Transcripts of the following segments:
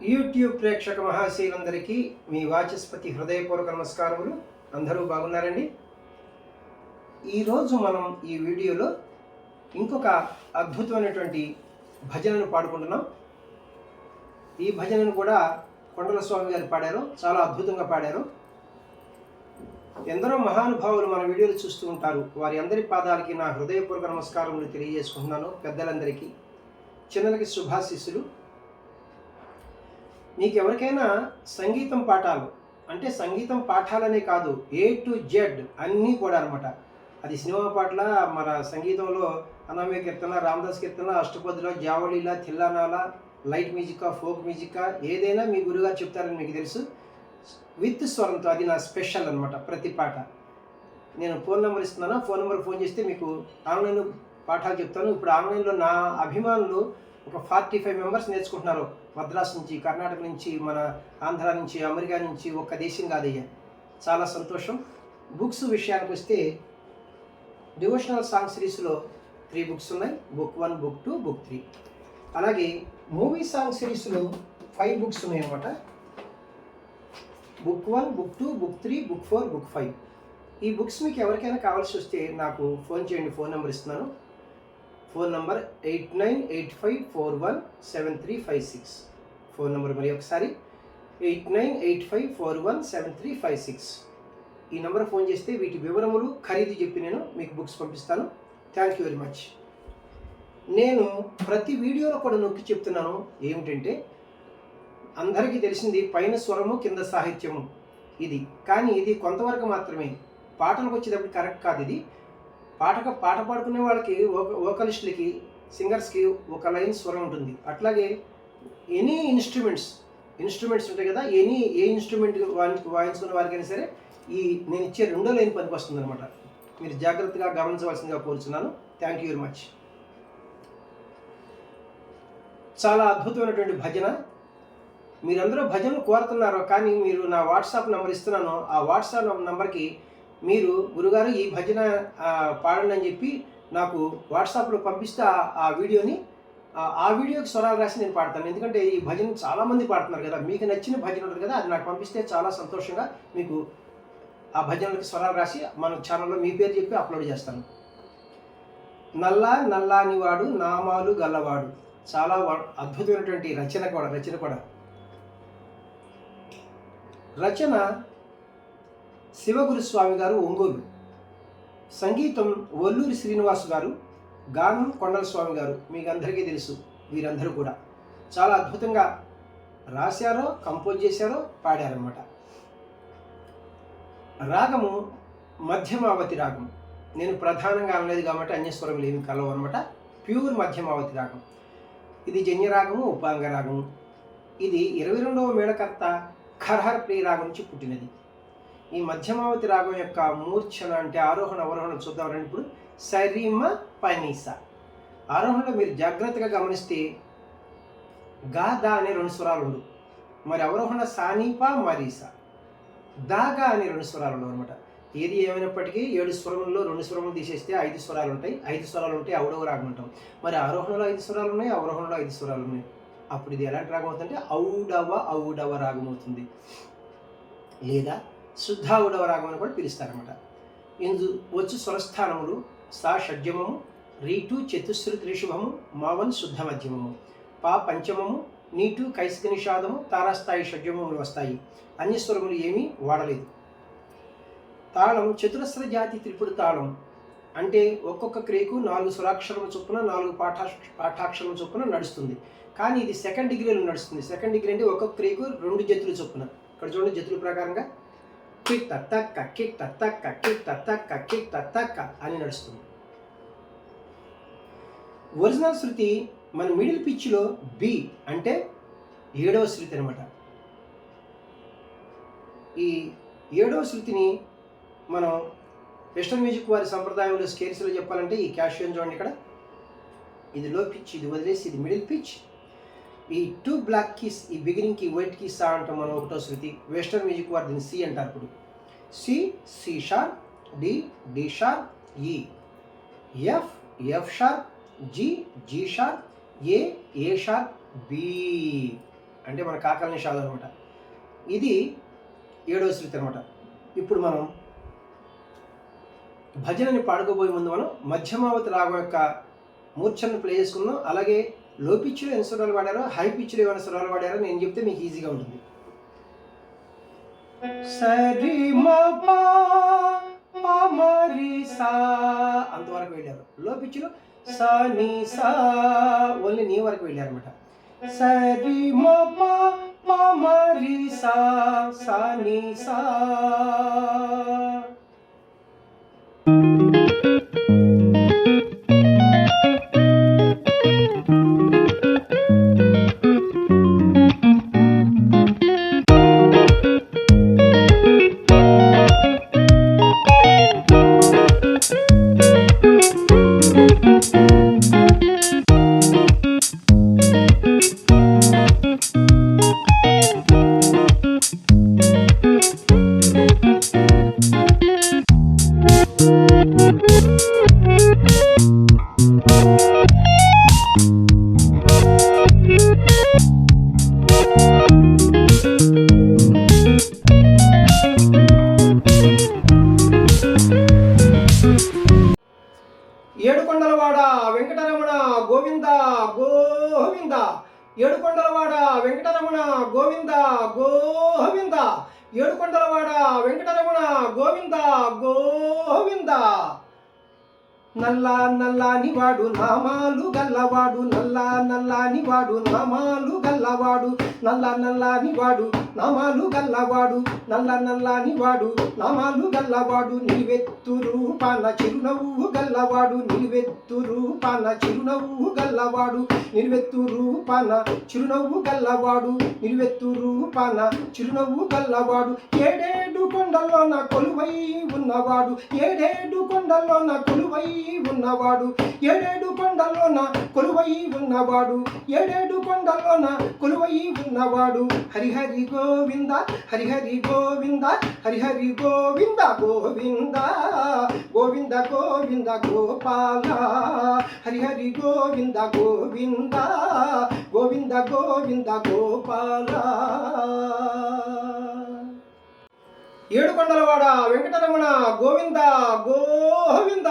YouTube ప్రేక్షక మహాశీలందరికీ మీ వాచస్పతి హృదయపూర్వక నమస్కారములు. అందరూ బాగున్నారండి? ఈరోజు మనం ఈ వీడియోలో ఇంకొక అద్భుతమైనటువంటి భజనను పాడుకుంటున్నాం. ఈ భజనను కూడా కొండల స్వామి గారు పాడారు, చాలా అద్భుతంగా పాడారు. ఎందరో మహానుభావులు మన వీడియోలు చూస్తూ ఉంటారు. వారి అందరి పాదాలకి నా హృదయపూర్వక నమస్కారములు తెలియజేసుకుంటున్నాను. పెద్దలందరికీ, చిన్నలకి శుభాశీస్సులు. మీకు ఎవరికైనా సంగీతం పాఠాలు అంటే సంగీతం పాఠాలనే కాదు, A to Z అన్నీ కూడా అనమాట. అది సినిమా పాటల, మన సంగీతంలో అనామయ కీర్తన, రామదాస్ కీర్తన, అష్టపదుల, జావళీల, తిల్లానాల, లైట్ మ్యూజికా, ఫోక్ మ్యూజికా, ఏదైనా మీ గురుగారు చెప్తారని మీకు తెలుసు. విత్ స్వరంతో, అది నా స్పెషల్ అనమాట. ప్రతి పాట నేను ఫోన్ నెంబర్ ఇస్తున్నాను. ఫోన్ చేస్తే మీకు ఆన్లైన్లో పాఠాలు చెప్తాను. ఇప్పుడు ఆన్లైన్లో నా అభిమానులు ఒక 45 మెంబర్స్ నేర్చుకుంటున్నారు. మద్రాసు నుంచి, కర్ణాటక నుంచి, మన ఆంధ్ర నుంచి, అమెరికా నుంచి, ఒక్క దేశం కాదయ్యా. చాలా సంతోషం. బుక్స్ విషయానికి వస్తే డివోషనల్ సాంగ్ సిరీస్లో 3 బుక్స్ ఉన్నాయి. Book 1, book 2, book 3. అలాగే మూవీ సాంగ్ సిరీస్లో 5 బుక్స్ ఉన్నాయి అన్నమాట. Book 1, book 2, book 3, book 4, book 5. ఈ బుక్స్ మీకు ఎవరికైనా కావాల్సి వస్తే నాకు ఫోన్ చేయండి. ఫోన్ నెంబర్ ఇస్తున్నాను. Phone number 8985417356. ఫోన్ నెంబర్ మరి ఒకసారి 8985417356. ఈ నెంబర్ ఫోన్ చేస్తే వీటి వివరములు, ఖరీదు చెప్పి నేను మీకు బుక్స్ పంపిస్తాను. Thank you very much. నేను ప్రతి వీడియోలో కూడా నొక్కి చెప్తున్నాను ఏమిటంటే, అందరికీ తెలిసింది పైన స్వరము కింద సాహిత్యము ఇది. కానీ ఇది కొంతవరకు మాత్రమే. పాటలకు వచ్చేటప్పుడు కరెక్ట్ కాదు ఇది. పాట పాడుకునే వాళ్ళకి, వోకలిస్టులకి, సింగర్స్కి ఒక లైన్ స్వరం ఉంటుంది. అట్లాగే ఎనీ ఇన్స్ట్రుమెంట్స్ ఉంటాయి కదా, ఏ ఇన్స్ట్రుమెంట్ వాయించుకున్న వారికైనా సరే ఈ నేను ఇచ్చే 2వ లైన్ పనికి వస్తుంది అనమాట. మీరు జాగ్రత్తగా గమనించవలసిందిగా కోరుచున్నాను. Thank you very much. చాలా అద్భుతమైనటువంటి భజన. మీరందరూ భజనలు కోరుతున్నారు, కానీ మీరు నా వాట్సాప్ నెంబర్ ఇస్తున్నాను. ఆ వాట్సాప్ నెంబర్కి మీరు గురుగారు ఈ భజన పాడండి అని చెప్పి నాకు వాట్సాప్లో పంపిస్తే ఆ వీడియోకి స్వరాలు రాసి నేను పాడతాను. ఎందుకంటే ఈ భజన చాలామంది పాడుతున్నారు కదా, మీకు నచ్చిన భజన ఉంటుంది కదా, అది నాకు పంపిస్తే చాలా సంతోషంగా మీకు ఆ భజనలకి స్వరాలు రాసి మన ఛానల్లో మీ పేరు చెప్పి అప్లోడ్ చేస్తాను. నల్లాని వాడు నామాలు గల్లవాడు. చాలా అద్భుతమైనటువంటి రచన కూడా. రచన శివగురుస్వామి గారు, ఒంగోలు. సంగీతం వల్లూరి శ్రీనివాస్ గారు. గానం కొండల స్వామి గారు. మీకు అందరికీ తెలుసు. వీరందరూ కూడా చాలా అద్భుతంగా రాశారో, కంపోజ్ చేశారో, పాడారన్నమాట. రాగము మధ్యమావతి రాగం. నేను ప్రధానంగా అనలేదు కాబట్టి అన్యస్వరములు ఏమి కలవు అనమాట. ప్యూర్ మధ్యమావతి రాగం. ఇది జన్యరాగము, ఉపాంగ రాగము. ఇది 22వ మేళకర్త ఖర్హర్ ప్రియ రాగం నుంచి పుట్టినది. ఈ మధ్యమావతి రాగం యొక్క మూర్ఛన అంటే ఆరోహణ అవరోహణ చూద్దాం. ఇప్పుడు సరిమ పనీస. ఆరోహణలో మీరు జాగ్రత్తగా గమనిస్తే గా దా అనే 2 స్వరాలు ఉండవు. మరి అవరోహణ సానీప మరీస, దాగా అనే 2 స్వరాలు ఉండవు అనమాట. ఏది ఏమైనప్పటికీ 7 స్వరముల్లో 2 స్వరములు తీసేస్తే 5 స్వరాలు ఉంటాయి. 5 స్వరాలు ఉంటే ఔడవ రాగం ఉంటాం. మరి ఆరోహణలో 5 స్వరాలు ఉన్నాయి, అవరోహణలో 5 స్వరాలు ఉన్నాయి. అప్పుడు ఇది ఎలాంటి రాగం అవుతుందంటే ఔడవ రాగం అవుతుంది, లేదా శుద్ధ ఔడవ రాగం అని కూడా పిలుస్తారన్నమాట. ఇందు వచ్చు స్వరస్థానములు సా షడ్జమము, రీటు చతుశ్రుతి రిషభము, మావన్ శుద్ధ మధ్యమము, పా పంచమము, నీటు కైసిక నిషాదము, తారాస్థాయి షడ్జమములు వస్తాయి. అన్ని స్వరములు ఏమీ వాడలేదు. తాళం చతురస్ర జాతి త్రిపుడు తాళం అంటే ఒక్కొక్క క్రియకు 4 స్వరాక్షరముల చొప్పున 4 పాఠాక్షరముల చొప్పున నడుస్తుంది. కానీ ఇది 2nd డిగ్రీలో నడుస్తుంది. 2nd డిగ్రీ అంటే ఒక్కొక్క క్రియకు 2 జతుల చొప్పున. ఇక్కడ చూడండి, జతుల ప్రకారంగా కిక్ తక్క కిక్ తక్క కిక్ తక్క కిక్ తక్క అని నడుస్తుంది. ఒరిజినల్ శృతి మన మిడిల్ పిచ్లో బి అంటే 7వ శృతి అనమాట. ఈ 7వ శృతిని మనం వెస్టర్న్ మ్యూజిక్ వారి సంప్రదాయంలో స్కేల్స్లో చెప్పాలంటే ఈ క్యాషియన్ చూడండి, ఇక్కడ ఇది లో పిచ్, ఇది వదిలేసి ఇది మిడిల్ పిచ్. ఈ 2 బ్లాక్ కీస్, ఈ బిగినింగ్ కి వైట్ కీస్ అంటాం మనం. 1వ శృతి వెస్టర్న్ మ్యూజిక్ వారు దీన్ని సి అంటారు. ఇప్పుడు C sharp, D sharp, F sharp, G sharp, A sharp, B అంటే మన కాకల నిషాదం అనమాట. ఇది 7వ శృతి అనమాట. ఇప్పుడు మనం భజనని పాడుకోబోయే ముందు మనం మధ్యమావతి రాగం యొక్క మూర్ఛను ప్లే చేసుకుందాం. అలాగే లో పిచ్లో ఎన్ని స్వరాలు వాడారో, హై పిచ్లో ఏమైనా స్వరాలు వాడారో నేను చెప్తే మీకు ఈజీగా ఉంటుంది. సరి మ మరి సా అంతవరకు వెళ్ళారు. లో పిచ్లో సా నీ సా ఓన్లీ నీ వరకు వెళ్ళారు అనమాట. సరి మ మరి సా సా నీ సా. ఏడుకొండలవాడ వెంకటరమణ గోవింద గోవింద. ఏడుకొండలవాడ వెంకటరమణ గోవింద గోవింద. ఏడుకొండలవాడ వెంకటరమణ గోవింద గోవింద. నల్ల నల్లాని వాడు నామాలు గల్లవాడు, నల్ల నల్లాని వాడు నామాలు గల్లవాడు, నల్ల నల్లాని వాడు నామాలు గల్లవాడు, నల్ల నల్లాని వాడు నామాలు గల్లవాడు. నిలువెత్తు రూపాన చిరునవ్వు గల్లవాడు, నిలువెత్తు రూపాన చిరునవ్వు గల్లవాడు, నిలువెత్తు రూపాన చిరునవ్వు గల్లవాడు, నిలువెత్తు రూపాన చిరునవ్వు గల్లవాడు. ఏడేడు కొండల్లోన కొలువై ఉన్నవాడు, ఏడేడు కొండల్లోన కొలువై ఉన్నవాడు, ఏడేడు కొండల్లోన కొలువై ఉన్నవాడు, ఏడేడు కొండల్లోన కొలువై ఉన్నవాడు. హరిహరి గోవింద హరిహరి గోవింద హరిహరి గోవింద గోవింద గోవింద గోవింద గోపాల. హరిహరి గోవింద గోవింద గోవింద గోవింద గోపాల. ఏడుకొండలవాడ వెంకటరమణ గోవింద గోవింద.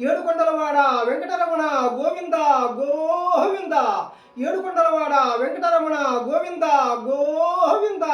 ఏడుకొండలవాడ వెంకటరమణ గోవింద గోవింద. ఏడుకొండలవాడ వెంకటరమణ గోవింద గోవింద.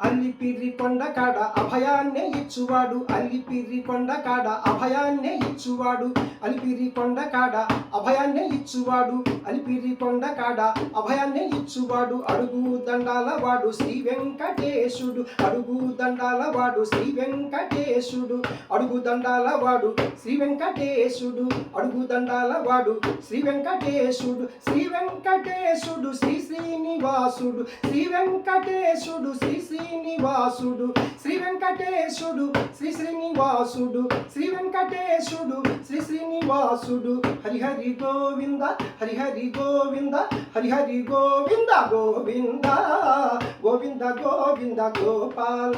అల్లిపిర్రి కొండ కాడ అభయాన్నే ఇచ్చువాడు, అల్లిపిర్రి కొండ కాడ అభయాన్నే ఇచ్చువాడు, అలిపిరి కొండ కాడ అభయాన్నే ఇచ్చువాడు, అలిపిరి కొండ కాడ అభయాన్నే ఇచ్చువాడు. అడుగు దండాల వాడు శ్రీ వెంకటేశుడు, అడుగు దండాల వాడు శ్రీ వెంకటేశుడు, అడుగు దండాల వాడు శ్రీ వెంకటేశుడు, అడుగు దండాల వాడు శ్రీ వెంకటేశుడు. శ్రీ వెంకటేశుడు శ్రీ శ్రీనివాసుడు, శ్రీ వెంకటేశుడు శ్రీ శ్రీనివాసుడు, శ్రీ వెంకటేశుడు శ్రీ శ్రీనివాసుడు, శ్రీ వెంకటేశుడు శ్రీ శ్రీనివాసుడు. హరిహరి గోవింద హరిహరి గోవింద హరిహరి గోవింద గోవింద గోవింద గోవింద గోపాల.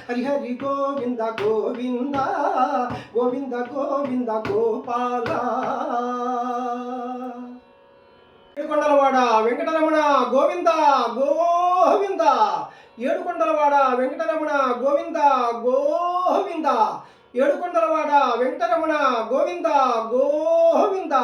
హరిహరి గోవింద గోవింద గోవింద గోవింద గోపాల. ఏడుకొండలవాడ వెంకటరమణ గోవింద గోవింద. ఏడుకొండలవాడ వెంకటరమణ గోవింద గోవింద. ఏడుకొండలవాడ వెంకటరమణ గోవింద గోవింద.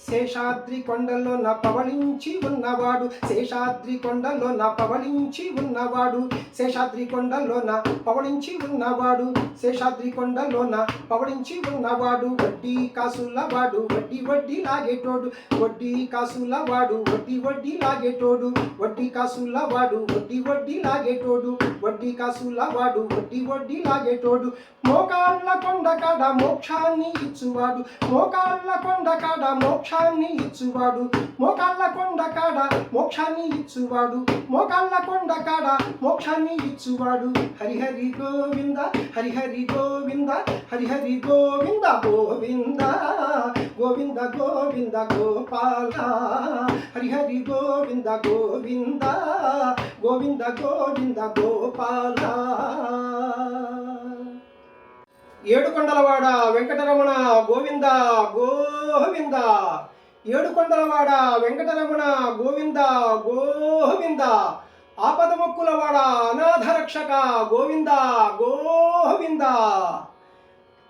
శేషాద్రి కొండల్లో నా పవళించి ఉన్నవాడు, శేషాద్రి కొండల్లో నా పవళించి ఉన్నవాడు, శేషాద్రి కొండల్లో నా పవళించి ఉన్నవాడు, శేషాద్రి కొండల్లో నా పవళించి ఉన్నవాడు. వడ్డీ కాసుల వాడు వడ్డీ వడ్డీ లాగేటోడు, వడ్డీ కాసుల వాడు వడ్డీ వడ్డీ లాగేటోడు, వడ్డీ కాసుల వాడు వడ్డీ వడ్డీ లాగేటోడు, వడ్డీ కాసుల వాడు వడ్డీ వడ్డీ లాగేటోడు. మోకాళ్ళ కొండ కాడ మోక్షాన్ని ఇచ్చువాడు, మోకాళ్ళ కొండ కాడ మోక్షాన్ని ఇచ్చువాడు, మోకాళ్ళ కొండ కాడ మోక్షాన్ని ఇచ్చువాడు, మోకాళ్ళ కొండ కాడ మోక్షాన్ని ఇచ్చువాడు. హరిహరి గోవింద హరిహరి గోవింద హరిహరి గోవింద గోవింద గోవింద గోవింద గోపాల. హరిహరి గోవింద గోవింద గోవింద గోవింద గోపాల. ఏడుకొండలవాడ వెంకటరమణ గోవింద గోవింద. ఏడుకొండలవాడ వెంకటరమణ గోవింద గోవింద, ఆపదమొక్కులవాడ అనాథ రక్షక గోవింద గోవింద.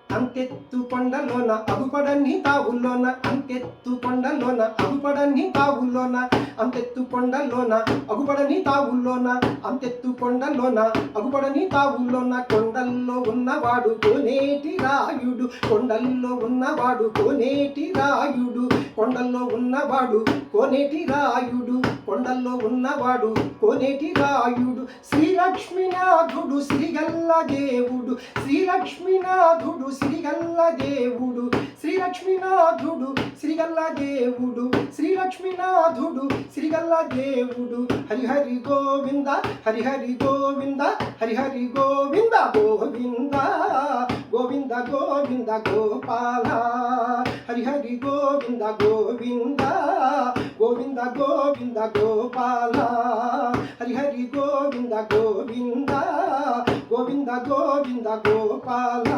అంతెత్తు కొండలోన అగుపడని తావుల్లోన, అంతెత్తు కొండలోన అగుపడని తావుల్లోన, అంతెత్తు కొండలోన అగుపడని తావుల్లోన, అంతెత్తు కొండలోన అగుపడని తావుల్లోన. కొండల్లో ఉన్నవాడు కోనేటి రాయుడు, కొండల్లో ఉన్నవాడు కోనేటి రాయుడు, కొండల్లో ఉన్నవాడు కోనేటి రాయుడు, కొండల్లో ఉన్నవాడు కోనేటి రాయుడు. శ్రీలక్ష్మీనాథుడు సిరిగల్ల దేవుడు, శ్రీలక్ష్మీనాథుడు సిరిగల్ల దేవుడు, శ్రీలక్ష్మీనాథుడు సిరిగల్ల దేవుడు, శ్రీలక్ష్మీనాథుడు సిరిగల్ల దేవుడు. హరిహరి గోవింద హరిహరి గోవింద, హరిహరి గోవింద గోవింద, గోవింద గోవింద గోపాల, హరిహరి గోవింద గోవింద, గోవింద గోవింద గోపాల, హరిహరి గోవింద గోవింద, గోవింద గోవింద గోపాల.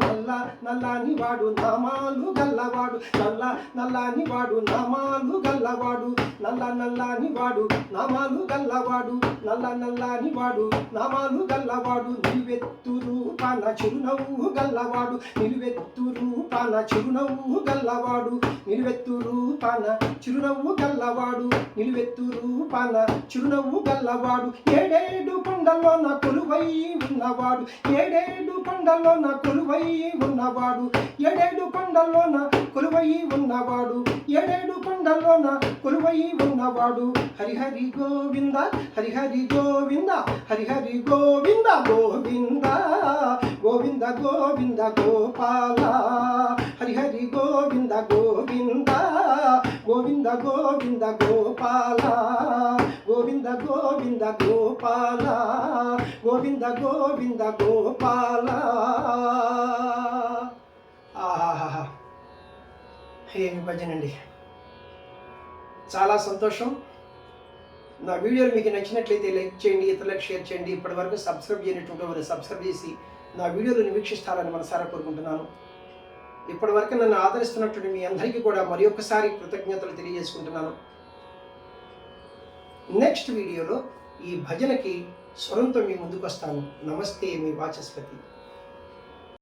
నల్ల నల్లని వాడు నామాలు గల్లవాడు, నల్ల నల్లని వాడు నామాలు గల్లవాడు, నల్ల నల్లని వాడు నామాలు గల్లవాడు, నల్ల నల్లని వాడు నామాలు గల్లవాడు. నిలువెత్తు రూపాన చిరునవ్వు గల్లవాడు, నిలువెత్తు రూపాన చిరునవ్వు గల్లవాడు, నిలువెత్తు రూపాన చిరునవ్వు గల్లవాడు, నిలువెత్తు రూపాన చిరునవ్వు గల్లవాడు. ఏడేడు కొండల్లోన కొలువై ఉన్నవాడు, ఏడేడు కొండల్లోన కొలువై ఉన్నవాడు, ఏడేడు కొండల్లోన కొలువై ఉన్నవాడు, ఏడేడు కొండల్లోన కొలువై ఉన్నవాడు. హరిహరి గోవింద హరిహరి గోవింద, హరిహరి గోవింద గోవింద, గోవింద గోవింద గోపాల, హరిహరి గోవింద గోవింద, గోవింద గోవింద గోపాల, గోవింద గోవింద గోపాల, గోవింద గోవింద గోపాల. ఆహాహా, ఏమి భజనండి, చాలా సంతోషం. నా వీడియోలు మీకు నచ్చినట్లయితే లైక్ చేయండి, ఇతరులకు షేర్ చేయండి. ఇప్పటివరకు సబ్స్క్రైబ్ చేయనటువంటి వారు సబ్స్క్రైబ్ చేసి నా వీడియోలను వీక్షిస్తారని మనసారా కోరుకుంటున్నాను. ఇప్పటివరకు నన్ను ఆదరిస్తున్నటువంటి మీ అందరికీ కూడా మరి ఒక్కసారి కృతజ్ఞతలు తెలియజేసుకుంటున్నాను. నెక్స్ట్ వీడియోలో ఈ భజనకి స్వరంతో మీ ముందుకు వస్తాను. నమస్తే, మీ వాచస్పతి.